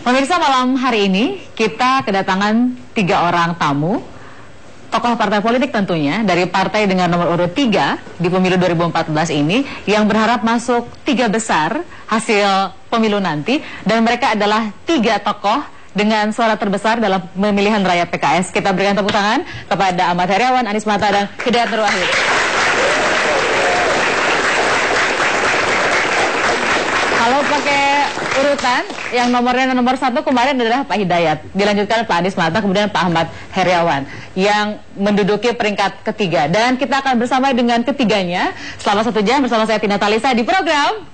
Pemirsa, malam hari ini kita kedatangan 3 orang tamu, tokoh partai politik tentunya, dari partai dengan nomor urut 3 di pemilu 2014 ini, yang berharap masuk 3 besar hasil pemilu nanti, dan mereka adalah 3 tokoh dengan suara terbesar dalam pemilihan raya PKS. Kita berikan tepuk tangan kepada Ahmad Heriawan, Anies Mata, dan Hidayat Nur Wahid. Kalau pakai urutan, yang nomornya nomor 1 kemarin adalah Pak Hidayat, dilanjutkan Pak Anies Mata, kemudian Pak Ahmad Heriawan yang menduduki peringkat ketiga. Dan kita akan bersama dengan ketiganya selama 1 jam bersama saya Tina Talisa di program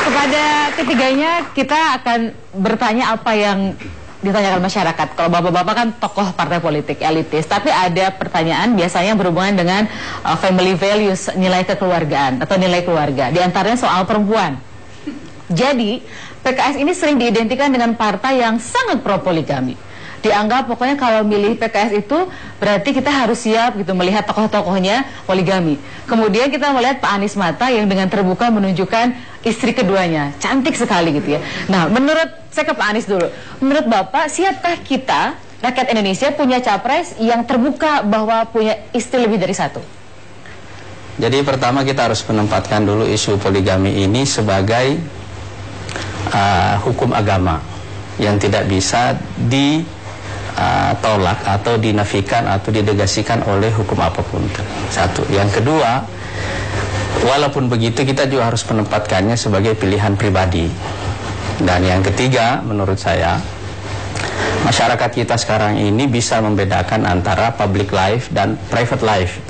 Kepada ketiganya kita akan bertanya apa yang ditanyakan masyarakat. Kalau bapak-bapak kan tokoh partai politik elitis, tapi ada pertanyaan biasanya berhubungan dengan family values, nilai kekeluargaan atau nilai keluarga, di antaranya soal perempuan. Jadi PKS ini sering diidentikan dengan partai yang sangat pro poligami. Dianggap pokoknya kalau milih PKS itu berarti kita harus siap gitu melihat tokoh-tokohnya poligami. Kemudian kita melihat Pak Anies Mata yang dengan terbuka menunjukkan istri keduanya, cantik sekali gitu ya. Nah, menurut saya ke Pak Anies dulu. Menurut Bapak, siapkah kita rakyat Indonesia punya capres yang terbuka bahwa punya istri lebih dari 1? Jadi pertama kita harus menempatkan dulu isu poligami ini sebagai hukum agama yang tidak bisa ditolak atau dinafikan atau didegasikan oleh hukum apapun. 1. Yang kedua, walaupun begitu kita juga harus menempatkannya sebagai pilihan pribadi. Dan yang ketiga, menurut saya, masyarakat kita sekarang ini bisa membedakan antara public life dan private life.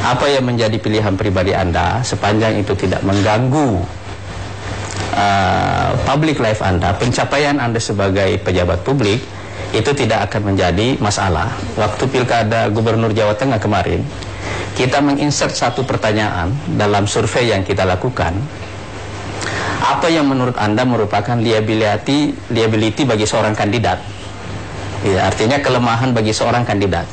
Apa yang menjadi pilihan pribadi Anda, sepanjang itu tidak mengganggu public life Anda, pencapaian Anda sebagai pejabat publik, itu tidak akan menjadi masalah. Waktu pilkada gubernur Jawa Tengah kemarin, kita menginsert satu pertanyaan dalam survei yang kita lakukan. Apa yang menurut Anda merupakan liability bagi seorang kandidat? Ya, artinya kelemahan bagi seorang kandidat.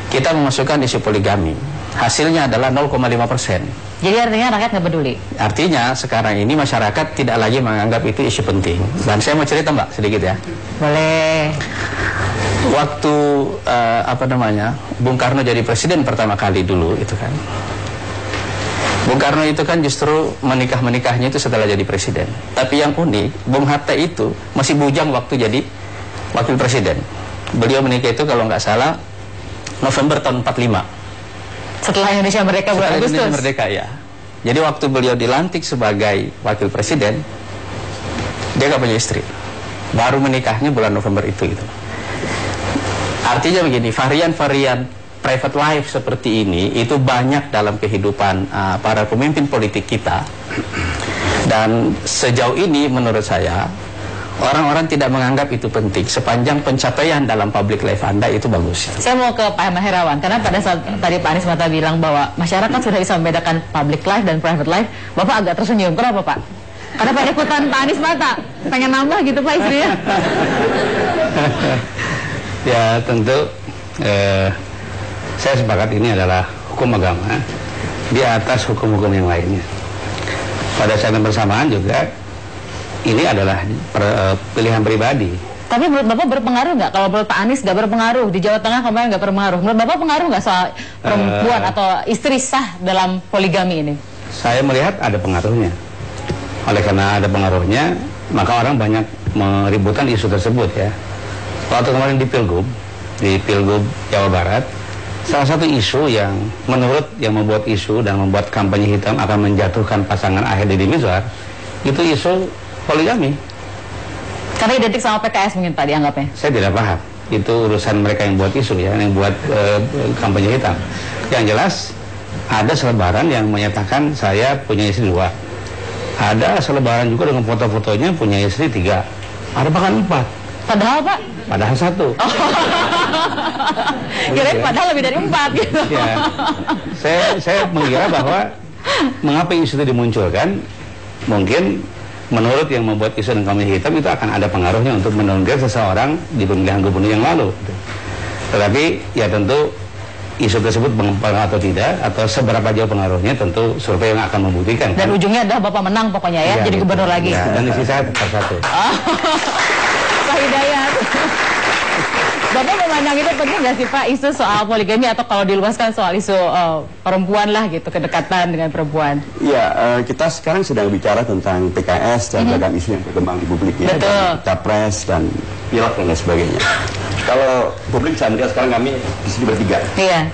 Kita memasukkan isu poligami. Hasilnya adalah 0,5%. Jadi artinya rakyat nggak peduli? Artinya sekarang ini masyarakat tidak lagi menganggap itu isu penting. Dan saya mau cerita Mbak sedikit ya. Boleh. Waktu Bung Karno jadi presiden pertama kali dulu itu kan, Bung Karno itu kan justru menikahnya itu setelah jadi presiden. Tapi yang unik, Bung Hatta itu masih bujang waktu jadi wakil presiden. Beliau menikah itu kalau nggak salah November tahun 45. Setelah Indonesia merdeka bulan Agustus. Indonesia merdeka ya. Jadi waktu beliau dilantik sebagai wakil presiden, dia nggak punya istri. Baru menikahnya bulan November itu gitu. Artinya begini, varian-varian private life seperti ini itu banyak dalam kehidupan para pemimpin politik kita. Dan sejauh ini menurut saya orang-orang tidak menganggap itu penting sepanjang pencapaian dalam public life Anda itu bagus. Saya mau ke Pak Ahmad Heriawan, karena pada saat tadi Pak Anies Mata bilang bahwa masyarakat sudah bisa membedakan public life dan private life, Bapak agak tersenyum. Kenapa Pak? Karena pengen ikutan Pak Anies Mata, pengen nambah gitu Pak istrinya. Ya tentu saya sepakat ini adalah hukum agama di atas hukum-hukum yang lainnya. Pada saat yang bersamaan juga ini adalah pilihan pribadi. Tapi menurut Bapak berpengaruh nggak? Kalau menurut Pak Anies nggak berpengaruh, di Jawa Tengah kemarin nggak berpengaruh. Menurut Bapak pengaruh nggak soal perempuan atau istri sah dalam poligami ini? Saya melihat ada pengaruhnya. Oleh karena ada pengaruhnya, maka orang banyak meributkan isu tersebut ya. Waktu kemarin di Pilgub Jawa Barat, salah satu isu yang membuat isu dan membuat kampanye hitam akan menjatuhkan pasangan Aher Deddy Mizwar, itu isu poligami. Karena identik sama PKS mungkin Pak dianggapnya? Saya tidak paham. Itu urusan mereka yang buat isu ya, yang buat kampanye hitam. Yang jelas ada selebaran yang menyatakan saya punya istri 2. Ada selebaran juga dengan foto-fotonya punya istri 3. Ada bahkan 4. Padahal Pak? Padahal 1. Kirain padahal lebih dari 4 gitu. Ya. Saya mengira bahwa mengapa isu itu dimunculkan, mungkin menurut yang membuat isu dan kampanye hitam itu akan ada pengaruhnya untuk mendowngrade seseorang di pemilihan gubernur yang lalu. Tetapi ya tentu isu tersebut berpengaruh atau tidak, atau seberapa jauh pengaruhnya, tentu survei yang akan membuktikan. Dan ujungnya adalah Bapak menang pokoknya ya, jadi gitu. gubernur lagi. Ya, dan isi saya tetap satu. Pak Hidayat. Bapak memandang itu penting nggak sih Pak, isu soal poligami, atau kalau diluaskan soal isu perempuan lah gitu, kedekatan dengan perempuan? Ya, kita sekarang sedang bicara tentang PKS dan beragam isu yang berkembang di publik ya, dan capres dan pilek dan lain sebagainya. Kalau publik bisa melihat sekarang kami di sini bertiga. Iya.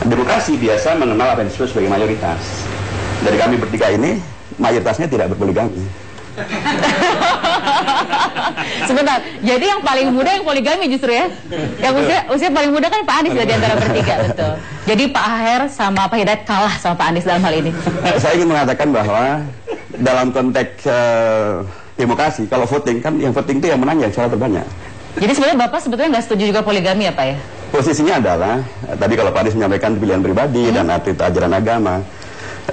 Demokrasi biasa mengenal apa yang disebut sebagai mayoritas. Dari kami bertiga ini, mayoritasnya tidak berpoligami. Sebentar, jadi yang paling muda yang poligami justru ya? Yang usia paling muda kan Pak Anies di antara bertiga, betul. Jadi Pak Aher sama Pak Hidayat kalah sama Pak Anies dalam hal ini. Saya ingin mengatakan bahwa dalam konteks demokrasi, kalau voting kan yang voting itu yang menang yang suara terbanyak. Jadi sebenarnya Bapak sebetulnya nggak setuju juga poligami ya Pak ya? Posisinya adalah, tadi kalau Pak Anies menyampaikan pilihan pribadi dan arti ajaran agama,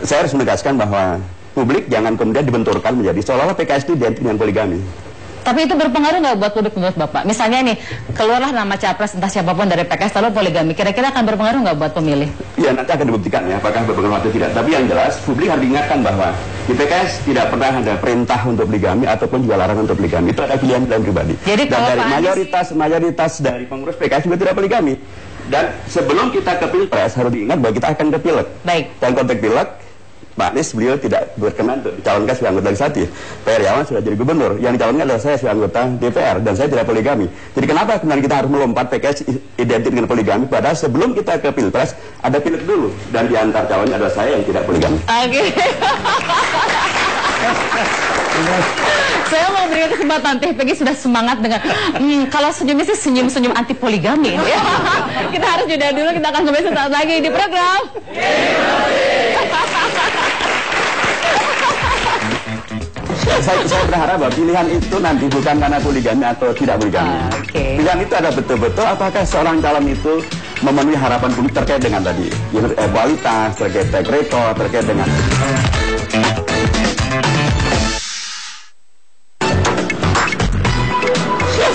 saya harus menegaskan bahwa publik jangan kemudian dibenturkan menjadi seolah-olah PKS itu identik dengan poligami. Tapi itu berpengaruh nggak buat publik menurut Bapak? Misalnya nih, keluarlah nama capres entah siapapun dari PKS lalu poligami, kira-kira akan berpengaruh nggak buat pemilih? Ya, nanti akan dibuktikan ya, apakah berpengaruh atau tidak. Tapi yang jelas, publik harus diingatkan bahwa di PKS tidak pernah ada perintah untuk poligami ataupun juga larangan untuk poligami. Itu ada pilihan pribadi. Jadi dan dari Anies... mayoritas dari pengurus PKS juga tidak poligami. Dan sebelum kita ke Pilpres, harus diingat bahwa kita akan ke Pileg. Baik. Dan konteks Pileg, Pak Anies beliau tidak berkenan untuk dicalonkan sebagai anggota legislatif. Pak Heriawan sudah jadi gubernur. Yang dicalonkan adalah saya sebagai anggota DPR dan saya tidak poligami. Jadi kenapa kemudian kita harus melompat PKS identik dengan poligami? Padahal sebelum kita ke Pilpres ada Pileg dulu, dan di antar calonnya adalah saya yang tidak poligami. Oke. Saya mau berikan kesempatan, Teh Peggy sudah semangat dengan kalau senyumnya sih senyum-senyum anti poligami. Ya. Kita harus jeda dulu, kita akan kembali sesaat lagi di program. Saya berharap bahwa pilihan itu nanti bukan karena poligami atau tidak poligami. Pilihan itu ada betul-betul apakah seorang calon itu memenuhi harapan publik terkait dengan tadi kualitas, terkait track record, terkait dengan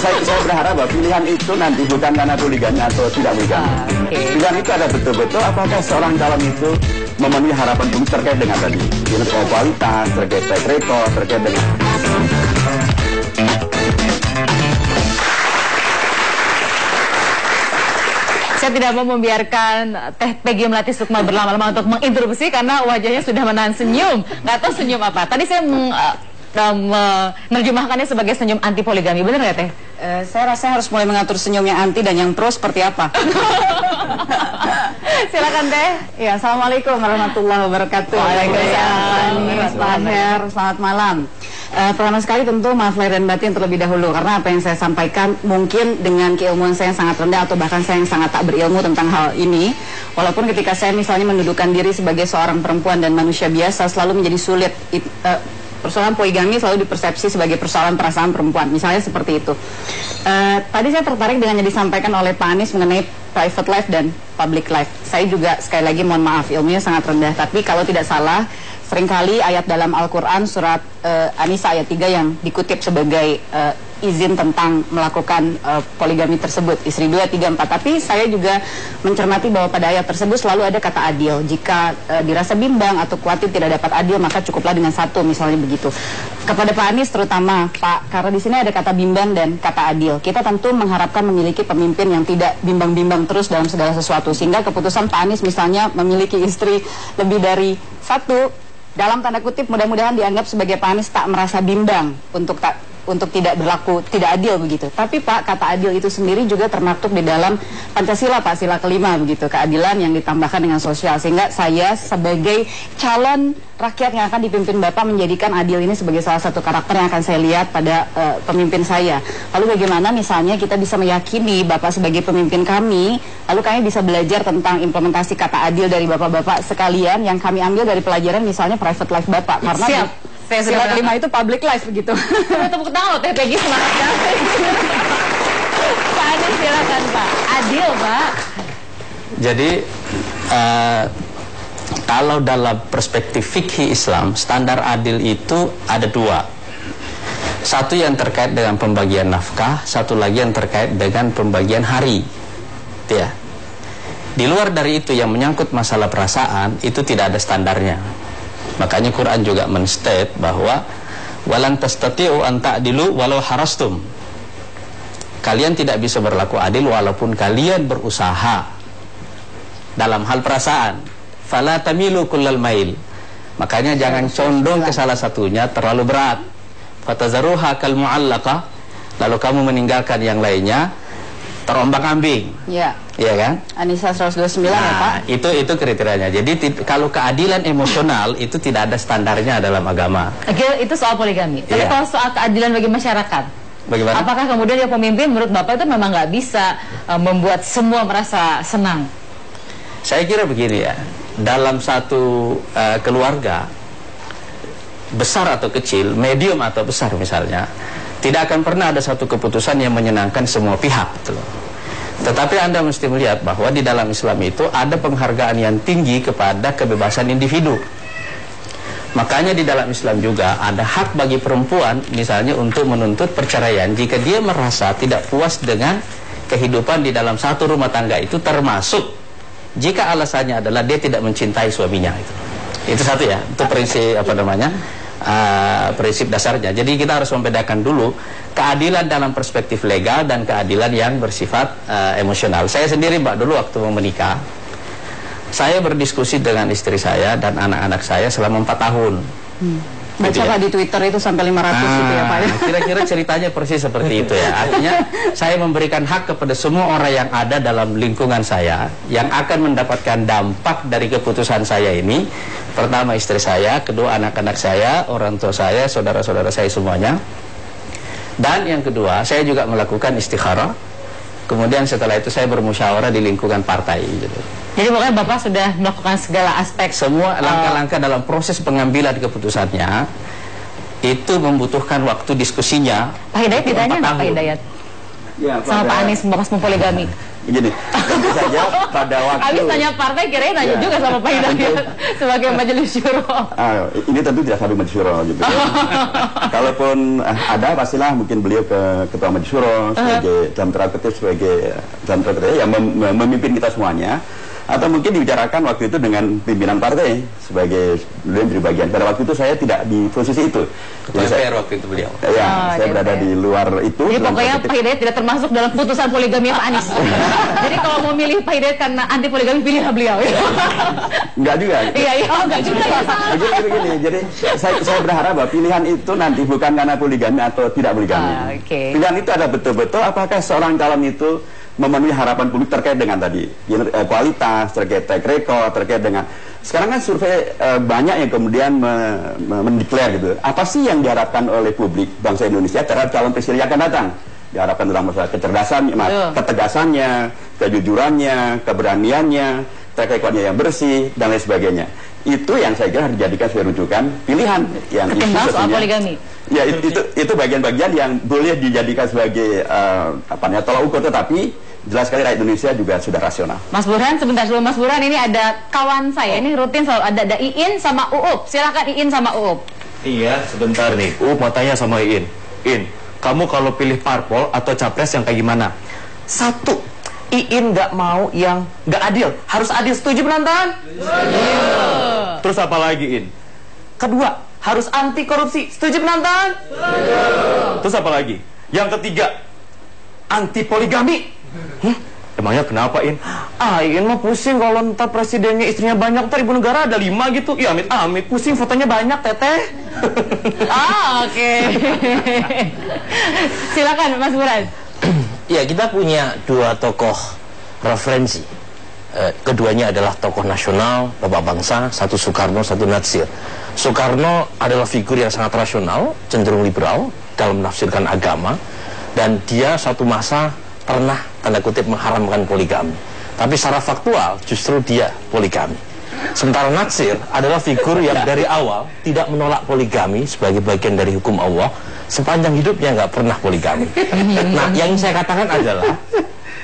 saya berharap bahwa pilihan itu nanti bukan karena poligami atau tidak poligami. Pilihan itu ada betul-betul apakah seorang calon itu memenuhi harapan publik terkait dengan tadi kualitas, terkait track record, terkait dengan Saya tidak mau membiarkan Teh Peggy Melati Sukma berlama-lama untuk menginterupsi karena wajahnya sudah menahan senyum. Nggak tahu senyum apa. Tadi saya menerjemahkannya sebagai senyum anti poligami, benar nggak Teh? Saya rasa harus mulai mengatur senyum yang anti dan yang pro seperti apa. Silakan Teh. Ya, assalamualaikum warahmatullahi wabarakatuh. Waalaikumsalam. Mas Aher, selamat malam. Pertama sekali tentu maaf lahir dan batin terlebih dahulu karena apa yang saya sampaikan mungkin dengan keilmuan saya yang sangat rendah atau bahkan saya yang sangat tak berilmu tentang hal ini. Walaupun ketika saya misalnya mendudukan diri sebagai seorang perempuan dan manusia biasa selalu menjadi sulit. Persoalan poligami selalu dipersepsi sebagai persoalan perasaan perempuan, misalnya seperti itu. Tadi saya tertarik dengan yang disampaikan oleh Pak Anies mengenai private life dan public life. Saya juga sekali lagi mohon maaf, ilmunya sangat rendah. Tapi kalau tidak salah, seringkali ayat dalam Al-Quran surat An-Nisa ayat 3 yang dikutip sebagai izin tentang melakukan poligami tersebut, istri 2, 3, 4. Tapi saya juga mencermati bahwa pada ayat tersebut selalu ada kata adil. Jika dirasa bimbang atau khawatir tidak dapat adil, maka cukuplah dengan satu, misalnya begitu. Kepada Pak Anies terutama, Pak, karena di sini ada kata bimbang dan kata adil. Kita tentu mengharapkan memiliki pemimpin yang tidak bimbang-bimbang terus dalam segala sesuatu. Sehingga keputusan Pak Anies misalnya memiliki istri lebih dari satu, dalam tanda kutip mudah-mudahan dianggap sebagai Pak Anies tak merasa bimbang untuk tidak berlaku tidak adil begitu. Tapi Pak, kata adil itu sendiri juga termaktub di dalam Pancasila, Pak, sila kelima begitu, keadilan yang ditambahkan dengan sosial. Sehingga saya sebagai calon rakyat yang akan dipimpin Bapak menjadikan adil ini sebagai salah satu karakter yang akan saya lihat pada pemimpin saya. Lalu bagaimana misalnya kita bisa meyakini Bapak sebagai pemimpin kami, lalu kami bisa belajar tentang implementasi kata adil dari Bapak-Bapak sekalian yang kami ambil dari pelajaran misalnya private life Bapak. Karena Siap. Sila kelima itu public life begitu. Tepuk tangan loh Teh Peggy, semangat sekali. Pak Anies silakan Pak. Adil Pak. Jadi kalau dalam perspektif fikih Islam, standar adil itu ada dua. Satu yang terkait dengan pembagian nafkah, satu lagi yang terkait dengan pembagian hari. Ya. Di luar dari itu yang menyangkut masalah perasaan itu tidak ada standarnya. Makanya Quran juga menstate bahwa walan tastati'u an ta'dilu walau harastum. Kalian tidak bisa berlaku adil walaupun kalian berusaha dalam hal perasaan. Fala tamilu kullal mail. Makanya jangan condong ke salah satunya terlalu berat. Fatazaruha kal mu'allaqah. Lalu kamu meninggalkan yang lainnya terombang-ambing. Ya. Iya kan? An-Nisa 129 ya Pak. Itu kriterianya. Jadi kalau keadilan emosional itu tidak ada standarnya dalam agama. Oke, itu soal poligami. Tapi kalau soal keadilan bagi masyarakat, bagaimana? Apakah kemudian dia pemimpin menurut Bapak itu memang nggak bisa membuat semua merasa senang? Saya kira begini ya, dalam satu keluarga besar atau kecil, medium atau besar misalnya, tidak akan pernah ada satu keputusan yang menyenangkan semua pihak, gitu loh. Tetapi Anda mesti melihat bahwa di dalam Islam itu ada penghargaan yang tinggi kepada kebebasan individu. Makanya di dalam Islam juga ada hak bagi perempuan misalnya untuk menuntut perceraian jika dia merasa tidak puas dengan kehidupan di dalam satu rumah tangga itu, termasuk jika alasannya adalah dia tidak mencintai suaminya. Itu satu ya, itu prinsip prinsip dasarnya. Jadi kita harus membedakan dulu keadilan dalam perspektif legal dan keadilan yang bersifat emosional. Saya sendiri Mbak dulu waktu mau menikah, saya berdiskusi dengan istri saya dan anak-anak saya selama 4 tahun. Baca Pak di Twitter itu sampai 500 gitu ya Pak. Kira-kira ceritanya persis seperti itu ya. Artinya saya memberikan hak kepada semua orang yang ada dalam lingkungan saya yang akan mendapatkan dampak dari keputusan saya ini. Pertama istri saya, kedua anak-anak saya, orang tua saya, saudara-saudara saya semuanya. Dan yang kedua, saya juga melakukan istikharah. Kemudian setelah itu saya bermusyawarah di lingkungan partai gitu. Jadi pokoknya Bapak sudah melakukan segala aspek. Semua langkah-langkah dalam proses pengambilan keputusannya itu membutuhkan waktu diskusinya. Pak Hidayat ditanya nggak Pak Hidayat? Ya, sama Pak Anies membahas poligami. Begini, tentu saja pada waktu Anies tanya partai, kirain nanya juga sama Pak Hidayat sebagai majelis syuro. Ini tentu tidak selalu majelis syuro gitu ya. Kalaupun ada, pastilah mungkin beliau ke ketua majelis syuro sebagai dalam tanda kutip yang memimpin kita semuanya. Atau mungkin dibicarakan waktu itu dengan pimpinan partai sebagai beliau menjadi bagian. Pada waktu itu saya tidak di posisi itu. Ketua MPR waktu itu beliau. Ya, saya berada di luar itu. Jadi pokoknya Pak Hidayat tidak termasuk dalam putusan poligami Pak Anies. Jadi kalau mau milih Pak Hidayat karena anti poligami, pilihlah beliau. Enggak juga. Iya, enggak juga ya. Begini. Jadi saya berharap bahwa pilihan itu nanti bukan karena poligami atau tidak poligami. Pilihan itu adalah betul-betul apakah seorang calon itu memenuhi harapan publik terkait dengan tadi kualitas, terkait track record, terkait dengan sekarang kan survei banyak yang kemudian mendeklar gitu. Apa sih yang diharapkan oleh publik bangsa Indonesia terhadap calon presiden yang akan datang? Diharapkan dalam masalah kecerdasan, ketegasannya, kejujurannya, keberaniannya, track recordnya yang bersih dan lain sebagainya. Itu yang saya kira harus dijadikan sebagai rujukan pilihan yang soal poligami. Ya itu bagian-bagian yang boleh dijadikan sebagai tolak ukur, tetapi jelas sekali rakyat Indonesia juga sudah rasional. Mas Burhan, sebentar dulu Mas Burhan, ini ada kawan saya, ini rutin selalu ada Iin sama Uup. Silakan Iin sama Uap. Iya, sebentar nih. Mau tanya sama Iin. Iin, kamu kalau pilih parpol atau capres yang kayak gimana? 1, Iin nggak mau yang nggak adil, harus adil. Setuju penonton? Terus apa lagi, Iin? 2, harus anti korupsi. Setuju penonton? Terus apa lagi? Yang 3, anti poligami. Emangnya kenapa, In? Iin mah pusing kalau ntar presidennya istrinya banyak, ntar ibu negara ada 5 gitu. Ya amit pusing, fotonya banyak, teteh. Oke. Silakan Mas Burhan. Ya, kita punya 2 tokoh referensi. Keduanya adalah tokoh nasional, bapak bangsa, satu Soekarno, satu Natsir. Soekarno adalah figur yang sangat rasional, cenderung liberal dalam menafsirkan agama, dan dia satu masa pernah tanda kutip mengharamkan poligami. Tapi secara faktual justru dia poligami. Sementara Natsir adalah figur yang dari awal tidak menolak poligami sebagai bagian dari hukum Allah, sepanjang hidupnya nggak pernah poligami. Nah, yang saya katakan adalah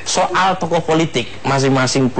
soal tokoh politik masing-masing